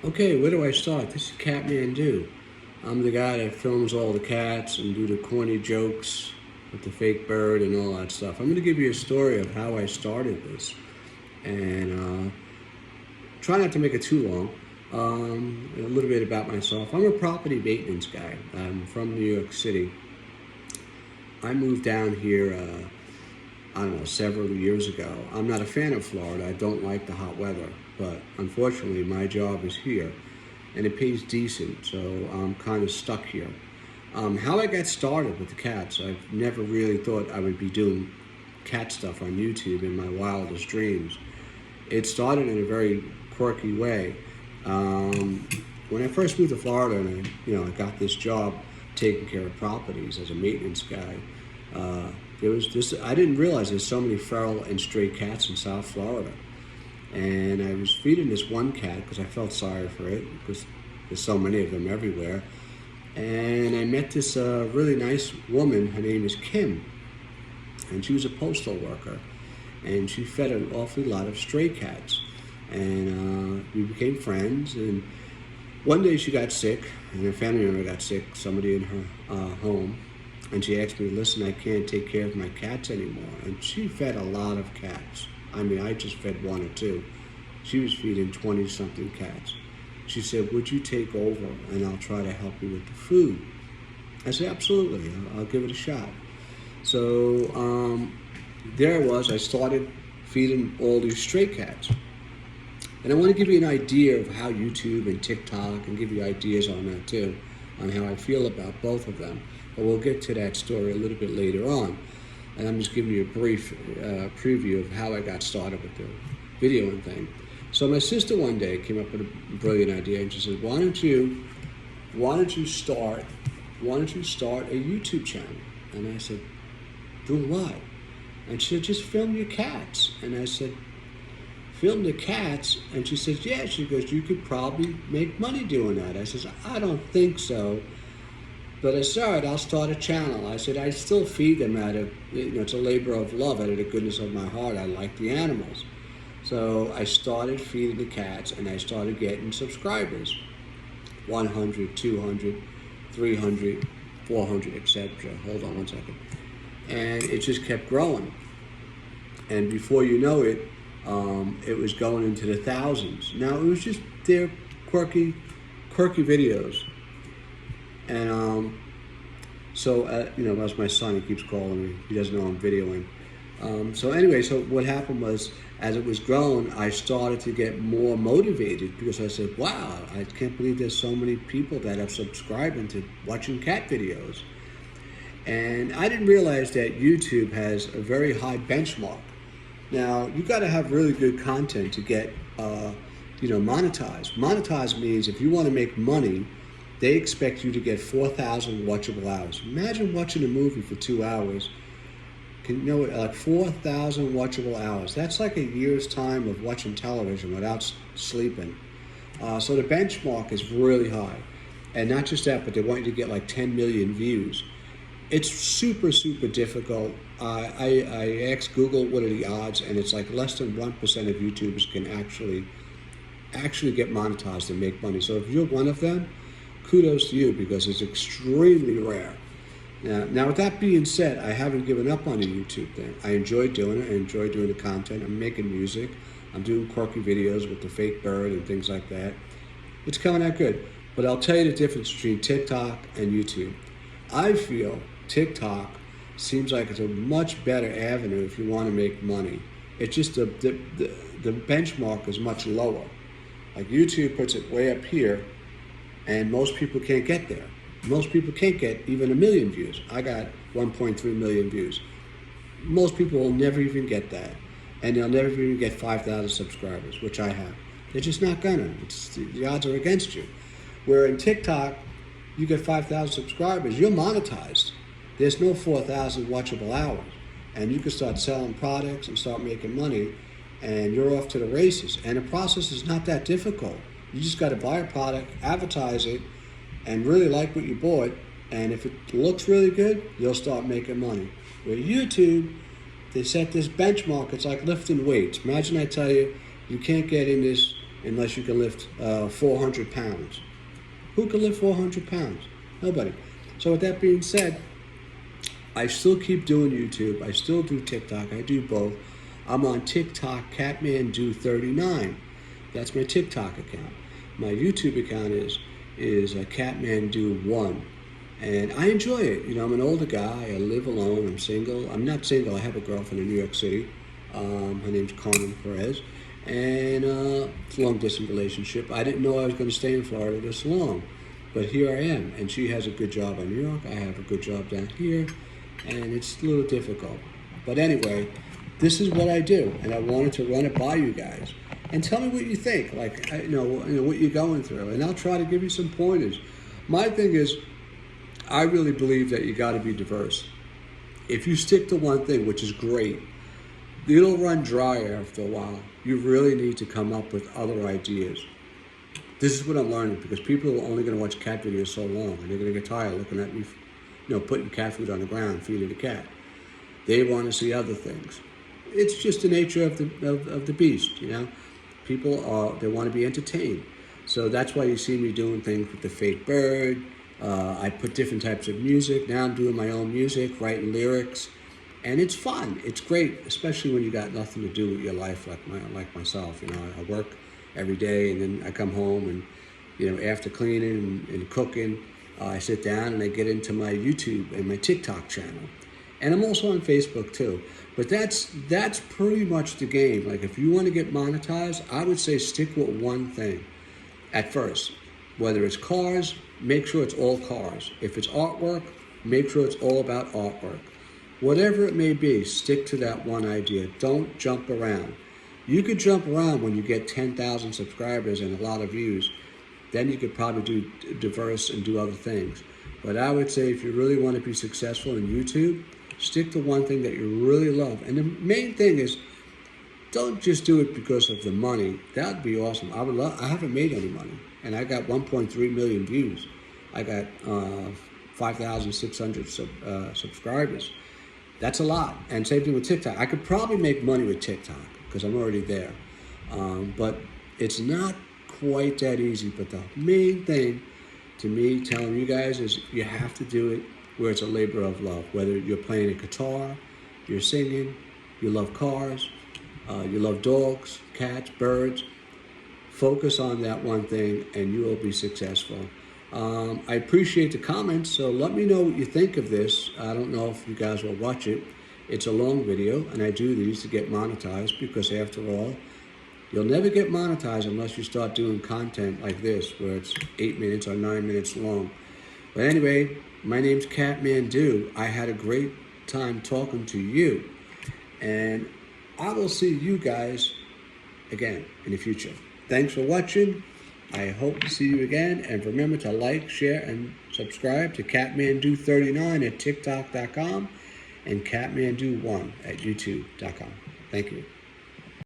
Okay, where do I start? This is Catman Do. I'm the guy that films all the cats and do the corny jokes with the fake bird and all that stuff. I'm going to give you a story of how I started this and try not to make it too long. A little bit about myself. I'm a property maintenance guy. I'm from New York City. I moved down here, I don't know, several years ago. I'm not a fan of Florida. I don't like the hot weather, but unfortunately, my job is here, and it pays decent, so I'm kind of stuck here. How I got started with the cats, I've never really thought I would be doing cat stuff on YouTube in my wildest dreams. It started in a very quirky way. When I first moved to Florida and I got this job taking care of properties as a maintenance guy, there was this, I didn't realize there's so many feral and stray cats in South Florida. And I was feeding this one cat because I felt sorry for it because there's so many of them everywhere. And I met this really nice woman. Her name is Kim, and she was a postal worker, and she fed an awful lot of stray cats. And we became friends. And one day she got sick, and her family member got sick, somebody in her home. And she asked me, listen, I can't take care of my cats anymore. And she fed a lot of cats. I mean, I just fed one or two. She was feeding 20-something cats. She said, would you take over and I'll try to help you with the food? I said, absolutely, I'll give it a shot. So there I was. I started feeding all these stray cats. And I want to give you an idea of how YouTube and TikTok, and give you ideas on that too, on how I feel about both of them. But we'll get to that story a little bit later on. And I'm just giving you a brief preview of how I got started with the videoing thing. So my sister one day came up with a brilliant idea, and she said, why don't you start a YouTube channel? And I said, doing what? And she said, just film your cats. And I said, film the cats? And she says, yeah. She goes, you could probably make money doing that. I says, I don't think so. But I said, all right, I'll start a channel. I said, I still feed them out of, it's a labor of love, out of the goodness of my heart. I like the animals. So I started feeding the cats, and I started getting subscribers. 100, 200, 300, 400, etc. Hold on one second. And it just kept growing. And before you know it, it was going into the thousands. Now, it was just their quirky videos. And so that's my son. He keeps calling me. He doesn't know I'm videoing. So anyway, so what happened was, as it was growing, I started to get more motivated because I said, wow, I can't believe there's so many people that are subscribing to watching cat videos. And I didn't realize that YouTube has a very high benchmark. Now, you got to have really good content to get, monetized. Monetized means if you want to make money, they expect you to get 4,000 watchable hours. Imagine watching a movie for 2 hours. Like 4,000 watchable hours. That's like a year's time of watching television without sleeping. So the benchmark is really high. And not just that, but they want you to get like 10 million views. It's super, super difficult. I asked Google what are the odds, and it's like less than 1% of YouTubers can actually get monetized and make money. So if you're one of them, kudos to you, because it's extremely rare. Now, with that being said, I haven't given up on the YouTube thing. I enjoy doing it. I enjoy doing the content. I'm making music. I'm doing quirky videos with the fake bird and things like that. It's coming out good. But I'll tell you the difference between TikTok and YouTube. I feel TikTok seems like it's a much better avenue if you want to make money. It's just the benchmark is much lower. Like YouTube puts it way up here, and most people can't get there. Most people can't get even 1 million views. I got 1.3 million views. Most people will never even get that. And they'll never even get 5,000 subscribers, which I have. They're just not gonna. The odds are against you. Where in TikTok, you get 5,000 subscribers, you're monetized. There's no 4,000 watchable hours. And you can start selling products and start making money, and you're off to the races. And the process is not that difficult. You just got to buy a product, advertise it, and really like what you bought, and if it looks really good, you'll start making money. With YouTube, they set this benchmark. It's like lifting weights. Imagine I tell you, you can't get in this unless you can lift 400 pounds. Who can lift 400 pounds? Nobody. So with that being said, I still keep doing YouTube. I still do TikTok. I do both. I'm on TikTok, Catmandu39. That's my TikTok account. My YouTube account is Catmandu1. And I enjoy it. You know, I'm an older guy. I live alone. I'm single. I'm not single. I have a girlfriend in New York City. Her name's Carmen Perez. And it's a long-distance relationship. I didn't know I was going to stay in Florida this long. But here I am. And she has a good job in New York. I have a good job down here. And it's a little difficult. But anyway, this is what I do. And I wanted to run it by you guys. And tell me what you think. Like, you know what you're going through. And I'll try to give you some pointers. My thing is, I really believe that you got to be diverse. If you stick to one thing, which is great, it'll run dry after a while. You really need to come up with other ideas. This is what I'm learning, because people are only going to watch cat videos so long, and they're going to get tired looking at me, putting cat food on the ground, feeding the cat. They want to see other things. It's just the nature of the beast, you know. People they want to be entertained. So that's why you see me doing things with the fake bird. I put different types of music. Now I'm doing my own music, writing lyrics, and it's fun. It's great, especially when you got nothing to do with your life, like myself. You know, I work every day, and then I come home, and after cleaning and cooking, I sit down and I get into my YouTube and my TikTok channel, and I'm also on Facebook too. But that's pretty much the game. Like, if you want to get monetized, I would say stick with one thing at first. Whether it's cars, make sure it's all cars. If it's artwork, make sure it's all about artwork. Whatever it may be, stick to that one idea. Don't jump around. You could jump around when you get 10,000 subscribers and a lot of views. Then you could probably do diverse and do other things. But I would say, if you really want to be successful in YouTube, stick to one thing that you really love. And the main thing is, don't just do it because of the money. That would be awesome. I haven't made any money, and I got 1.3 million views. I got 5,600 subscribers. That's a lot. And same thing with TikTok. I could probably make money with TikTok because I'm already there. But it's not quite that easy. But the main thing to me, telling you guys, is you have to do it where it's a labor of love. Whether you're playing a guitar, you're singing, you love cars, you love dogs, cats, birds. Focus on that one thing and you will be successful. I appreciate the comments, so let me know what you think of this. I don't know if you guys will watch it. It's a long video, and I do these to get monetized, because after all, you'll never get monetized unless you start doing content like this, where it's 8 minutes or 9 minutes long. But anyway, my name's Catmandu. I had a great time talking to you, and I will see you guys again in the future. Thanks for watching. I hope to see you again. And remember to like, share, and subscribe to Catmandu39 at TikTok.com and Catmandu1 at YouTube.com. Thank you.